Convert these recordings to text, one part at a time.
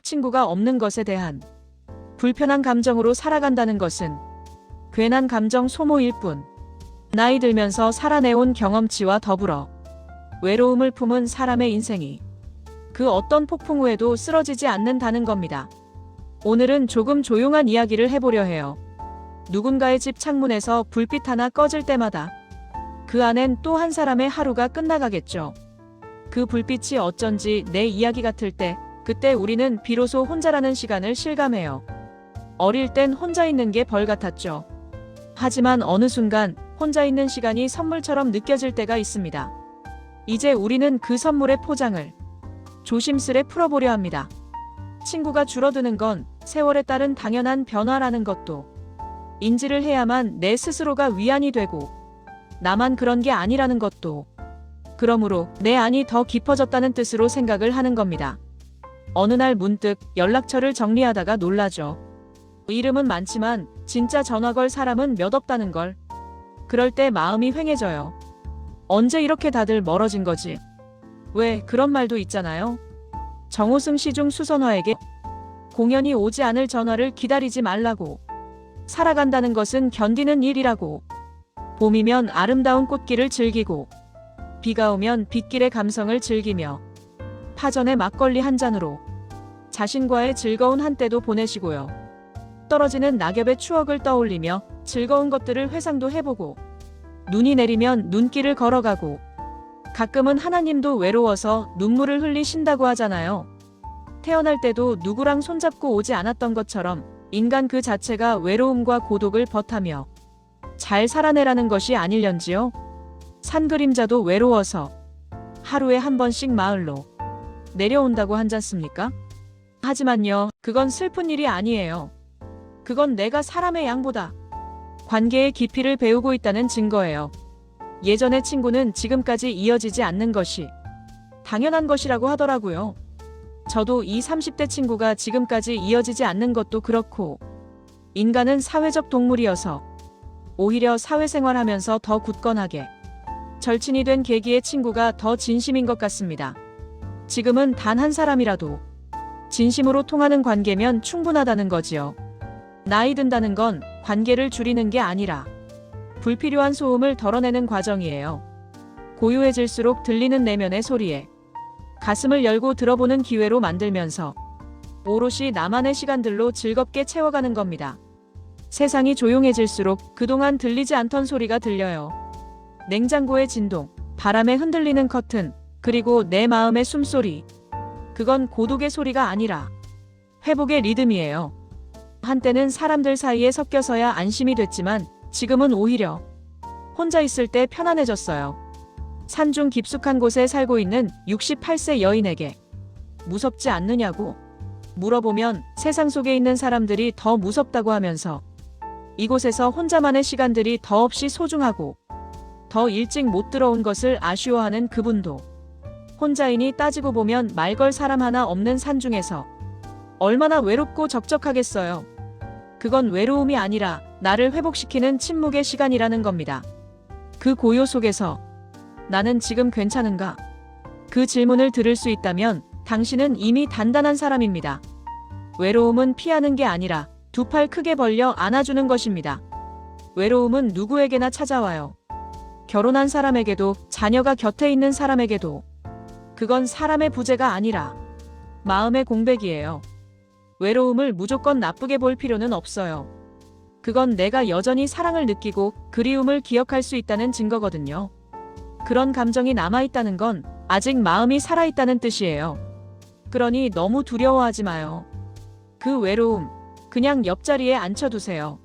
친구가 없는 것에 대한 불편한 감정으로 살아간다는 것은 괜한 감정 소모일 뿐, 나이 들면서 살아내온 경험치와 더불어 외로움을 품은 사람의 인생이 그 어떤 폭풍 후에도 쓰러지지 않는다는 겁니다. 오늘은 조금 조용한 이야기를 해보려 해요. 누군가의 집 창문에서 불빛 하나 꺼질 때마다 그 안엔 또 한 사람의 하루가 끝나가겠죠. 그 불빛이 어쩐지 내 이야기 같을 때, 그때 우리는 비로소 혼자라는 시간을 실감해요. 어릴 땐 혼자 있는 게 벌 같았죠. 하지만 어느 순간 혼자 있는 시간이 선물처럼 느껴질 때가 있습니다. 이제 우리는 그 선물의 포장을 조심스레 풀어보려 합니다. 친구가 줄어드는 건 세월에 따른 당연한 변화라는 것도 인지를 해야만 내 스스로가 위안이 되고, 나만 그런 게 아니라는 것도, 그러므로 내 안이 더 깊어졌다는 뜻으로 생각을 하는 겁니다. 어느 날 문득 연락처를 정리하다가 놀라죠. 이름은 많지만 진짜 전화 걸 사람은 몇 없다는 걸. 그럴 때 마음이 휑해져요. 언제 이렇게 다들 멀어진 거지? 왜 그런 말도 있잖아요. 정호승 시중 수선화에게 공연이 오지 않을 전화를 기다리지 말라고. 살아간다는 것은 견디는 일이라고. 봄이면 아름다운 꽃길을 즐기고, 비가 오면 빗길의 감성을 즐기며, 파전에 막걸리 한 잔으로 자신과의 즐거운 한때도 보내시고요. 떨어지는 낙엽의 추억을 떠올리며 즐거운 것들을 회상도 해보고, 눈이 내리면 눈길을 걸어가고, 가끔은 하나님도 외로워서 눈물을 흘리신다고 하잖아요. 태어날 때도 누구랑 손잡고 오지 않았던 것처럼 인간 그 자체가 외로움과 고독을 벗하며 잘 살아내라는 것이 아닐련지요. 산 그림자도 외로워서 하루에 한 번씩 마을로 내려온다고 한잖습니까? 하지만요, 그건 슬픈 일이 아니에요. 그건 내가 사람의 양보다 관계의 깊이를 배우고 있다는 증거예요. 예전의 친구는 지금까지 이어지지 않는 것이 당연한 것이라고 하더라고요. 저도 이 30대 친구가 지금까지 이어지지 않는 것도 그렇고, 인간은 사회적 동물이어서 오히려 사회생활하면서 더 굳건하게 절친이 된 계기의 친구가 더 진심인 것 같습니다. 지금은 단 한 사람이라도 진심으로 통하는 관계면 충분하다는 거지요. 나이 든다는 건 관계를 줄이는 게 아니라 불필요한 소음을 덜어내는 과정이에요. 고요해질수록 들리는 내면의 소리에 가슴을 열고 들어보는 기회로 만들면서 오롯이 나만의 시간들로 즐겁게 채워가는 겁니다. 세상이 조용해질수록 그동안 들리지 않던 소리가 들려요. 냉장고의 진동, 바람에 흔들리는 커튼, 그리고 내 마음의 숨소리. 그건 고독의 소리가 아니라 회복의 리듬이에요. 한때는 사람들 사이에 섞여서야 안심이 됐지만 지금은 오히려 혼자 있을 때 편안해졌어요. 산중 깊숙한 곳에 살고 있는 68세 여인에게 무섭지 않느냐고 물어보면 세상 속에 있는 사람들이 더 무섭다고 하면서 이곳에서 혼자만의 시간들이 더없이 소중하고 더 일찍 못 들어온 것을 아쉬워하는 그분도 혼자이니 따지고 보면 말 걸 사람 하나 없는 산중에서 얼마나 외롭고 적적하겠어요. 그건 외로움이 아니라 나를 회복시키는 침묵의 시간이라는 겁니다. 그 고요 속에서 나는 지금 괜찮은가? 그 질문을 들을 수 있다면 당신은 이미 단단한 사람입니다. 외로움은 피하는 게 아니라 두 팔 크게 벌려 안아주는 것입니다. 외로움은 누구에게나 찾아와요. 결혼한 사람에게도, 자녀가 곁에 있는 사람에게도. 그건 사람의 부재가 아니라 마음의 공백이에요. 외로움을 무조건 나쁘게 볼 필요는 없어요. 그건 내가 여전히 사랑을 느끼고 그리움을 기억할 수 있다는 증거거든요. 그런 감정이 남아있다는 건 아직 마음이 살아있다는 뜻이에요. 그러니 너무 두려워하지 마요. 그 외로움, 그냥 옆자리에 앉혀두세요.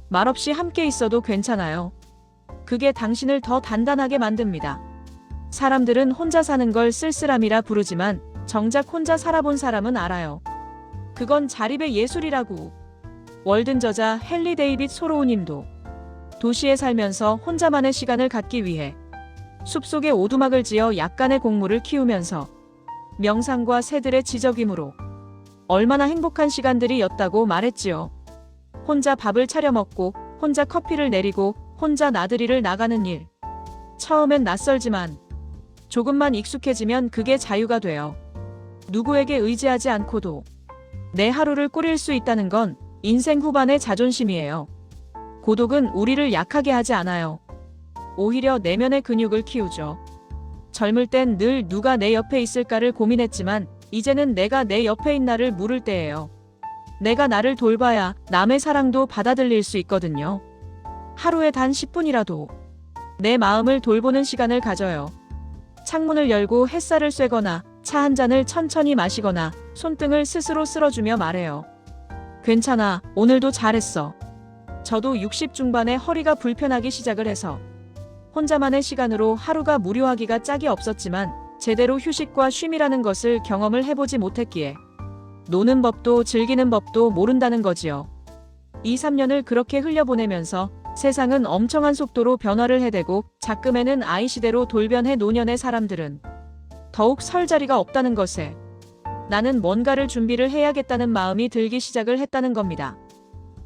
말없이 함께 있어도 괜찮아요. 그게 당신을 더 단단하게 만듭니다. 사람들은 혼자 사는 걸 쓸쓸함이라 부르지만 정작 혼자 살아본 사람은 알아요. 그건 자립의 예술이라고. 월든 저자 헨리 데이빗 소로우님도 도시에 살면서 혼자만의 시간을 갖기 위해 숲속에 오두막을 지어 약간의 곡물을 키우면서 명상과 새들의 지저귀므로 얼마나 행복한 시간들이었다고 말했지요. 혼자 밥을 차려 먹고, 혼자 커피를 내리고, 혼자 나들이를 나가는 일. 처음엔 낯설지만 조금만 익숙해지면 그게 자유가 돼요. 누구에게 의지하지 않고도 내 하루를 꾸릴 수 있다는 건 인생 후반의 자존심이에요. 고독은 우리를 약하게 하지 않아요. 오히려 내면의 근육을 키우죠. 젊을 땐 늘 누가 내 옆에 있을까를 고민했지만 이제는 내가 내 옆에 있나를 물을 때예요. 내가 나를 돌봐야 남의 사랑도 받아들일 수 있거든요. 하루에 단 10분이라도 내 마음을 돌보는 시간을 가져요. 창문을 열고 햇살을 쐬거나 차 한 잔을 천천히 마시거나 손등을 스스로 쓸어주며 말해요. 괜찮아, 오늘도 잘했어. 저도 60 중반에 허리가 불편하기 시작을 해서 혼자만의 시간으로 하루가 무료하기가 짝이 없었지만 제대로 휴식과 쉼이라는 것을 경험을 해보지 못했기에 노는 법도 즐기는 법도 모른다는 거지요. 2, 3년을 그렇게 흘려보내면서 세상은 엄청난 속도로 변화를 해대고 작금에는 아이 시대로 돌변해 노년의 사람들은 더욱 설 자리가 없다는 것에 나는 뭔가를 준비를 해야겠다는 마음이 들기 시작을 했다는 겁니다.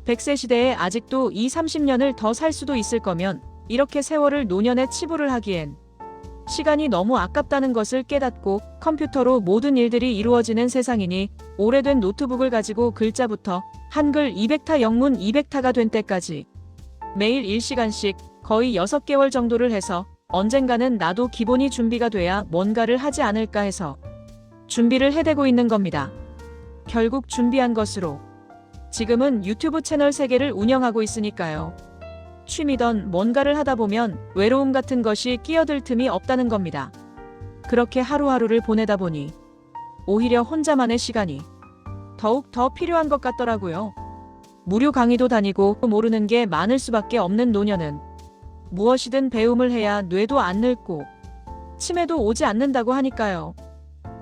100세 시대에 아직도 2, 30년을 더 살 수도 있을 거면 이렇게 세월을 노년에 치부를 하기엔 시간이 너무 아깝다는 것을 깨닫고 컴퓨터로 모든 일들이 이루어지는 세상이니 오래된 노트북을 가지고 글자부터 한글 200타 영문 200타가 된 때까지 매일 1시간씩 거의 6개월 정도를 해서 언젠가는 나도 기본이 준비가 돼야 뭔가를 하지 않을까 해서 준비를 해대고 있는 겁니다. 결국 준비한 것으로 지금은 유튜브 채널 3개를 운영하고 있으니까요. 취미던 뭔가를 하다 보면 외로움 같은 것이 끼어들 틈이 없다는 겁니다. 그렇게 하루하루를 보내다 보니 오히려 혼자만의 시간이 더욱 더 필요한 것 같더라고요. 무료 강의도 다니고 모르는 게 많을 수밖에 없는 노년은 무엇이든 배움을 해야 뇌도 안 늙고 치매도 오지 않는다고 하니까요.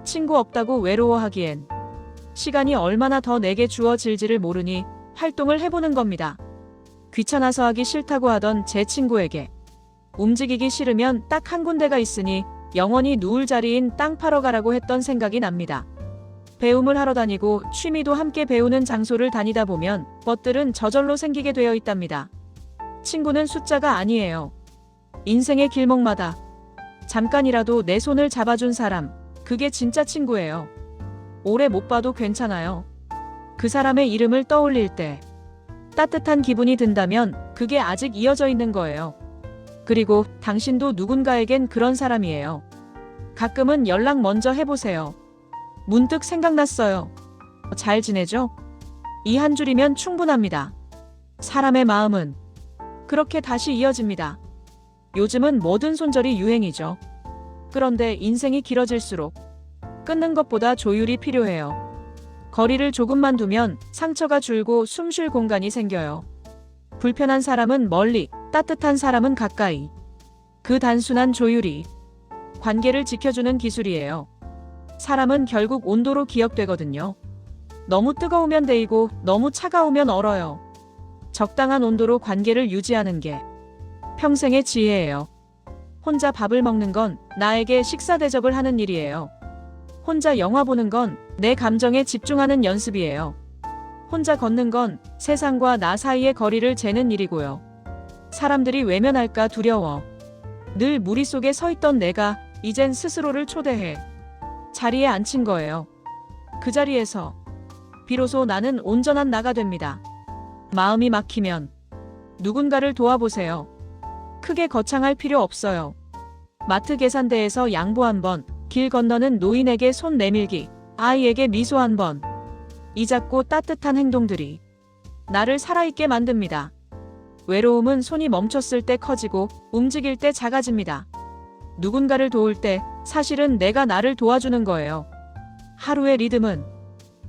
친구 없다고 외로워하기엔 시간이 얼마나 더 내게 주어질지를 모르니 활동을 해보는 겁니다. 귀찮아서 하기 싫다고 하던 제 친구에게 움직이기 싫으면 딱 한 군데가 있으니 영원히 누울 자리인 땅 파러 가라고 했던 생각이 납니다. 배움을 하러 다니고 취미도 함께 배우는 장소를 다니다 보면 것들은 저절로 생기게 되어 있답니다. 친구는 숫자가 아니에요. 인생의 길목마다 잠깐이라도 내 손을 잡아준 사람, 그게 진짜 친구예요. 오래 못 봐도 괜찮아요. 그 사람의 이름을 떠올릴 때 따뜻한 기분이 든다면 그게 아직 이어져 있는 거예요. 그리고 당신도 누군가에겐 그런 사람이에요. 가끔은 연락 먼저 해보세요. 문득 생각났어요. 잘 지내죠? 이 한 줄이면 충분합니다. 사람의 마음은 그렇게 다시 이어집니다. 요즘은 모든 손절이 유행이죠. 그런데 인생이 길어질수록 끊는 것보다 조율이 필요해요. 거리를 조금만 두면 상처가 줄고 숨 쉴 공간이 생겨요. 불편한 사람은 멀리, 따뜻한 사람은 가까이. 그 단순한 조율이 관계를 지켜주는 기술이에요. 사람은 결국 온도로 기억되거든요. 너무 뜨거우면 데이고 너무 차가우면 얼어요. 적당한 온도로 관계를 유지하는 게 평생의 지혜예요. 혼자 밥을 먹는 건 나에게 식사 대접을 하는 일이에요. 혼자 영화 보는 건 내 감정에 집중하는 연습이에요. 혼자 걷는 건 세상과 나 사이의 거리를 재는 일이고요. 사람들이 외면할까 두려워. 늘 무리 속에 서 있던 내가 이젠 스스로를 초대해 자리에 앉힌 거예요. 그 자리에서 비로소 나는 온전한 나가 됩니다. 마음이 막히면 누군가를 도와보세요. 크게 거창할 필요 없어요. 마트 계산대에서 양보 한 번, 길 건너는 노인에게 손 내밀기, 아이에게 미소 한 번. 이 작고 따뜻한 행동들이 나를 살아있게 만듭니다. 외로움은 손이 멈췄을 때 커지고 움직일 때 작아집니다. 누군가를 도울 때 사실은 내가 나를 도와주는 거예요. 하루의 리듬은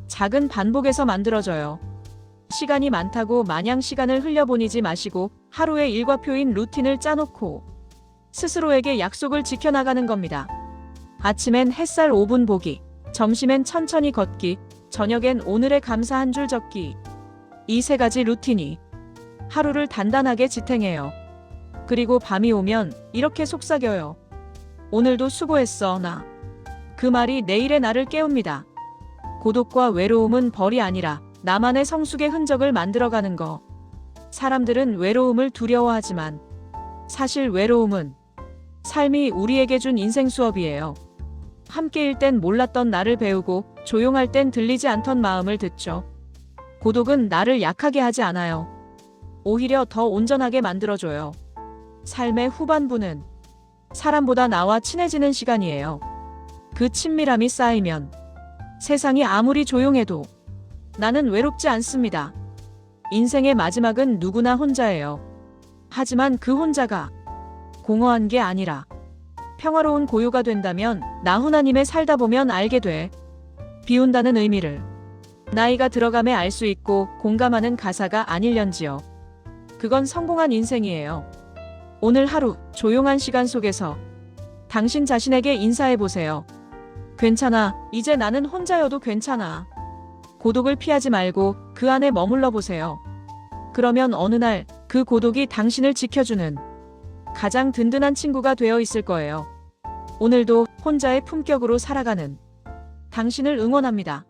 작은 반복에서 만들어져요. 시간이 많다고 마냥 시간을 흘려보내지 마시고 하루의 일과표인 루틴을 짜놓고 스스로에게 약속을 지켜나가는 겁니다. 아침엔 햇살 5분 보기, 점심엔 천천히 걷기, 저녁엔 오늘의 감사 한 줄 적기. 이 3가지 루틴이 하루를 단단하게 지탱해요. 그리고 밤이 오면 이렇게 속삭여요. 오늘도 수고했어, 나. 그 말이 내일의 나를 깨웁니다. 고독과 외로움은 벌이 아니라 나만의 성숙의 흔적을 만들어가는 거. 사람들은 외로움을 두려워하지만 사실 외로움은 삶이 우리에게 준 인생 수업이에요. 함께일 땐 몰랐던 나를 배우고 조용할 땐 들리지 않던 마음을 듣죠. 고독은 나를 약하게 하지 않아요. 오히려 더 온전하게 만들어줘요. 삶의 후반부는 사람보다 나와 친해지는 시간이에요. 그 친밀함이 쌓이면 세상이 아무리 조용해도 나는 외롭지 않습니다. 인생의 마지막은 누구나 혼자예요. 하지만 그 혼자가 공허한 게 아니라 평화로운 고요가 된다면 나훈아님의 살다 보면 알게 돼. 비운다는 의미를 나이가 들어감에 알 수 있고 공감하는 가사가 아닐련지요. 그건 성공한 인생이에요. 오늘 하루 조용한 시간 속에서 당신 자신에게 인사해 보세요. 괜찮아. 이제 나는 혼자여도 괜찮아. 고독을 피하지 말고 그 안에 머물러 보세요. 그러면 어느 날 그 고독이 당신을 지켜주는 가장 든든한 친구가 되어 있을 거예요. 오늘도 혼자의 품격으로 살아가는 당신을 응원합니다.